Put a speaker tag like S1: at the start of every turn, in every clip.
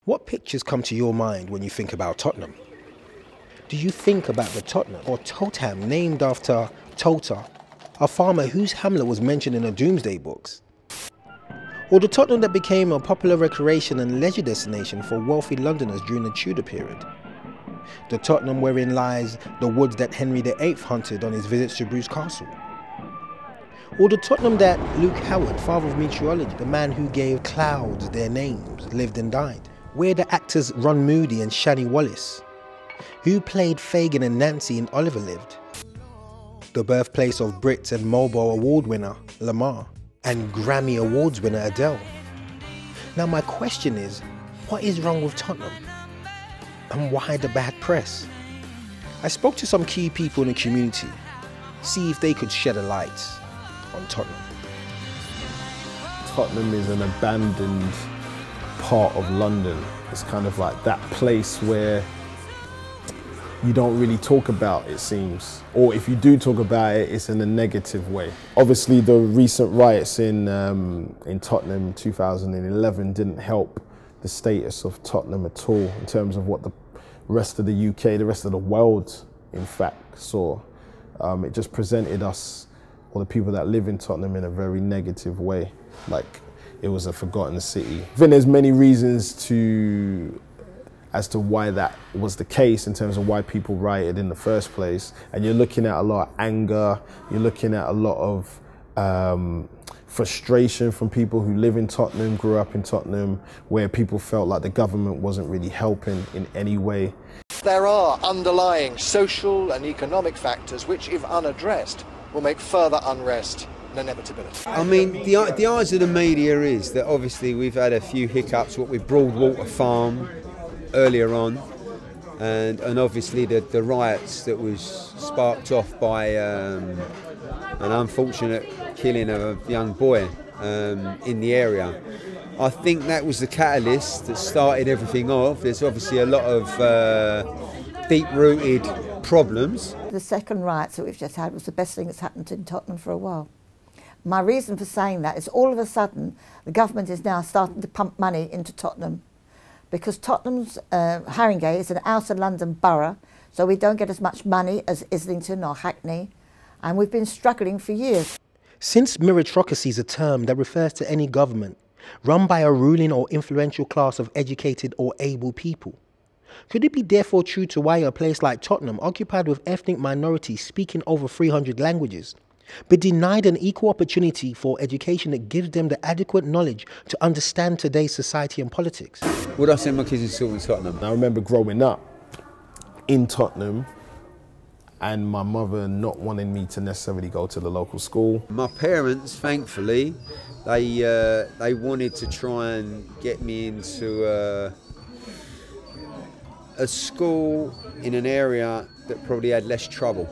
S1: What pictures come to your mind when you think about Tottenham? Do you think about the Tottenham or Tottenham named after Tota, a farmer whose hamlet was mentioned in the Doomsday books? Or the Tottenham that became a popular recreation and leisure destination for wealthy Londoners during the Tudor period? The Tottenham wherein lies the woods that Henry VIII hunted on his visits to Bruce Castle? Or the Tottenham that Luke Howard, father of meteorology, the man who gave clouds their names, lived and died? Where the actors Ron Moody and Shani Wallis, who played Fagin and Nancy in Oliver, lived? The birthplace of Brit and Mobile Award winner Lamar and Grammy Awards winner Adele. Now my question is, what is wrong with Tottenham? And why the bad press? I spoke to some key people in the community, see if they could shed a light on Tottenham.
S2: Tottenham is an abandoned part of London. It's kind of like that place where you don't really talk about, it seems. Or if you do talk about it, it's in a negative way. Obviously the recent riots in Tottenham 2011 didn't help the status of Tottenham at all in terms of what the rest of the UK, the rest of the world, in fact, saw. It just presented us, or the people that live in Tottenham, in a very negative way, like it was a forgotten city. I think there's many reasons as to why that was the case, in terms of why people rioted in the first place. And you're looking at a lot of anger, you're looking at a lot of frustration from people who live in Tottenham, grew up in Tottenham, where people felt like the government wasn't really helping in any way.
S3: There are underlying social and economic factors which, if unaddressed, will make further unrest an inevitability.
S4: I mean, the eyes of the media is that obviously we've had a few hiccups, what with Broadwater Farm earlier on, and obviously the riots that was sparked off by an unfortunate killing of a young boy in the area. I think that was the catalyst that started everything off. There's obviously a lot of deep-rooted problems.
S5: The second riots that we've just had was the best thing that's happened in Tottenham for a while. My reason for saying that is all of a sudden the government is now starting to pump money into Tottenham, because Tottenham's Haringey is an outer London borough, so we don't get as much money as Islington or Hackney, and we've been struggling for years.
S1: Since meritocracy is a term that refers to any government run by a ruling or influential class of educated or able people, could it be therefore true to why a place like Tottenham, occupied with ethnic minorities speaking over 300 languages, be denied an equal opportunity for education that gives them the adequate knowledge to understand today's society and politics?
S4: Would I send my kids to school in Tottenham?
S2: I remember growing up in Tottenham and my mother not wanting me to necessarily go to the local school.
S4: My parents, thankfully, they wanted to try and get me into a school in an area that probably had less trouble.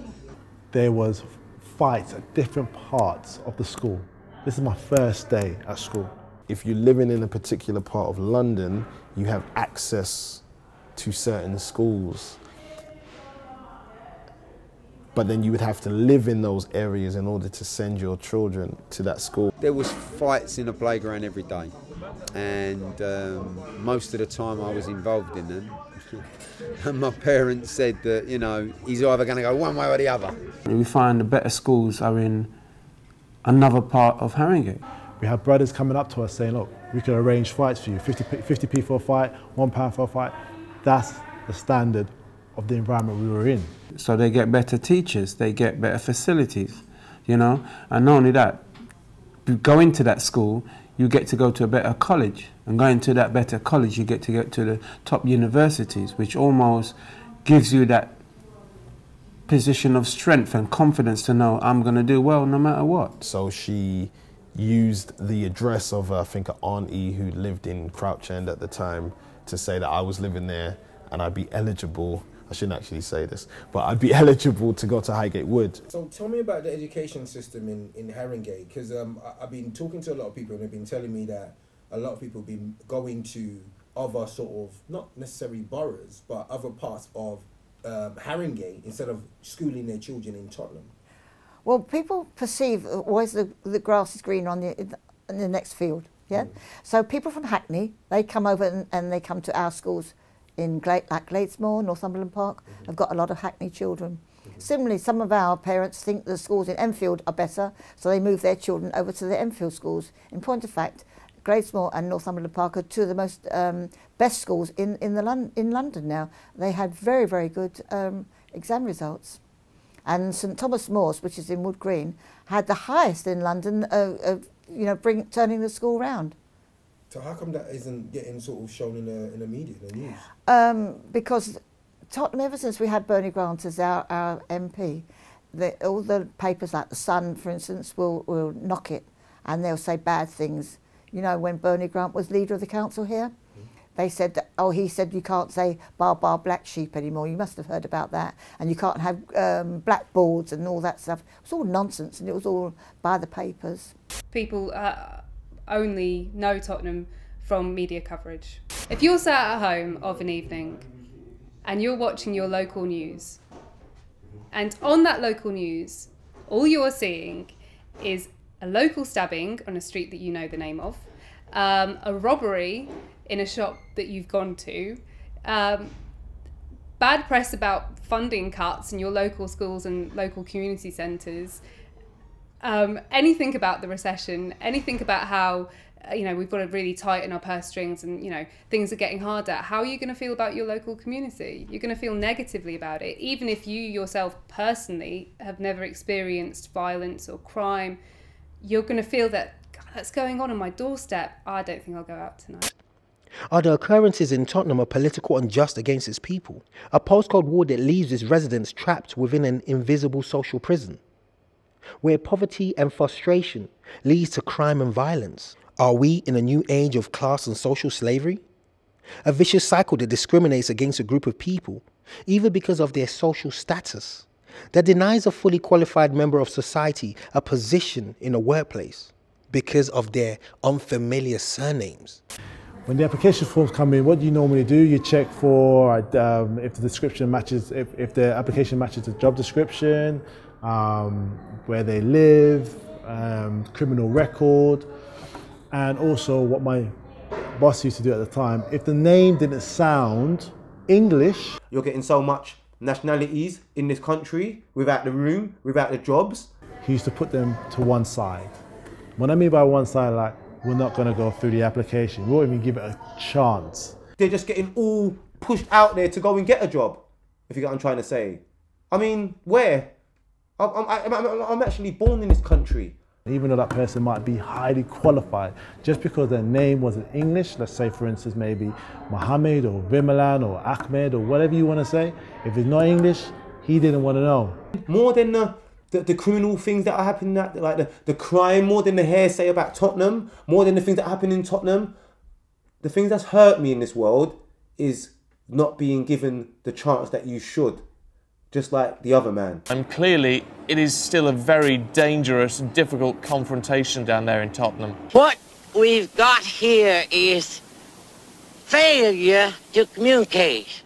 S6: There was fights at different parts of the school. This is my first day at school.
S2: If you're living in a particular part of London, you have access to certain schools, but then you would have to live in those areas in order to send your children to that school.
S4: There was fights in the playground every day, and most of the time I was involved in them. And my parents said that, you know, he's either going to go one way or the other.
S7: We find the better schools are in another part of Haringey.
S6: We have brothers coming up to us saying, look, we can arrange fights for you, 50p for a fight, £1 for a fight. That's the standard of the environment we were in.
S7: So they get better teachers, they get better facilities, you know, and not only that, you go into that school, you get to go to a better college, and going to that better college you get to the top universities, which almost gives you that position of strength and confidence to know I'm going to do well no matter what.
S2: So she used the address of, I think, an auntie who lived in Crouch End at the time to say that I was living there and I'd be eligible. I shouldn't actually say this, but I'd be eligible to go to Highgate Wood.
S1: So tell me about the education system in Haringey, because I've been talking to a lot of people and they've been telling me that a lot of people have been going to other sort of, not necessarily boroughs, but other parts of Haringey instead of schooling their children in Tottenham.
S5: Well, people perceive always the grass is green on in the next field. Yeah. So people from Hackney, they come over and they come to our schools in like Gladesmore, Northumberland Park. Have got a lot of Hackney children. Similarly, some of our parents think the schools in Enfield are better, so they move their children over to the Enfield schools. In point of fact, Gladesmore and Northumberland Park are two of the most best schools in London now. They had very, very good exam results. And St Thomas More's, which is in Wood Green, had the highest in London of turning the school round.
S1: So how come that isn't getting sort of shown in the media, in the news?
S5: Because Tottenham, ever since we had Bernie Grant as our MP, all the papers like The Sun, for instance, will knock it and they'll say bad things. You know, when Bernie Grant was leader of the council here, they said that, oh, he said you can't say bar black sheep anymore. You must have heard about that. And you can't have blackboards and all that stuff. It was all nonsense and it was all by the papers.
S8: People only know Tottenham from media coverage. If you're sat at home of an evening and you're watching your local news, and on that local news, all you're seeing is a local stabbing on a street that you know the name of, a robbery in a shop that you've gone to, bad press about funding cuts in your local schools and local community centres, anything about the recession, anything about how we've got to really tighten our purse strings and things are getting harder, how are you going to feel about your local community? You're going to feel negatively about it, even if you yourself personally have never experienced violence or crime. You're going to feel that, God, that's going on my doorstep. I don't think I'll go out tonight.
S1: Are the occurrences in Tottenham a political unjust against its people? A postcode war that leaves its residents trapped within an invisible social prison, where poverty and frustration leads to crime and violence? Are we in a new age of class and social slavery? A vicious cycle that discriminates against a group of people, either because of their social status, that denies a fully qualified member of society a position in a workplace because of their unfamiliar surnames.
S6: When the application forms come in, what do you normally do? You check for if the description matches, if the application matches the job description, where they live, criminal record, and also what my boss used to do at the time. If the name didn't sound English.
S9: You're getting so much nationalities in this country without the room, without the jobs.
S6: He used to put them to one side. What I mean by one side, like, we're not going to go through the application. We won't even give it a chance.
S9: They're just getting all pushed out there to go and get a job, if you get what I'm trying to say. I mean, where? I'm actually born in this country.
S6: Even though that person might be highly qualified, just because their name wasn't English, let's say for instance maybe Mohammed or Vimalan or Ahmed or whatever you want to say, if it's not English, he didn't want to know.
S9: More than the criminal things that are happening, like the crime, more than the hearsay about Tottenham, more than the things that happen in Tottenham, the things that's hurt me in this world is not being given the chance that you should. Just like the other man.
S10: And clearly, it is still a very dangerous and difficult confrontation down there in Tottenham.
S11: What we've got here is failure to communicate.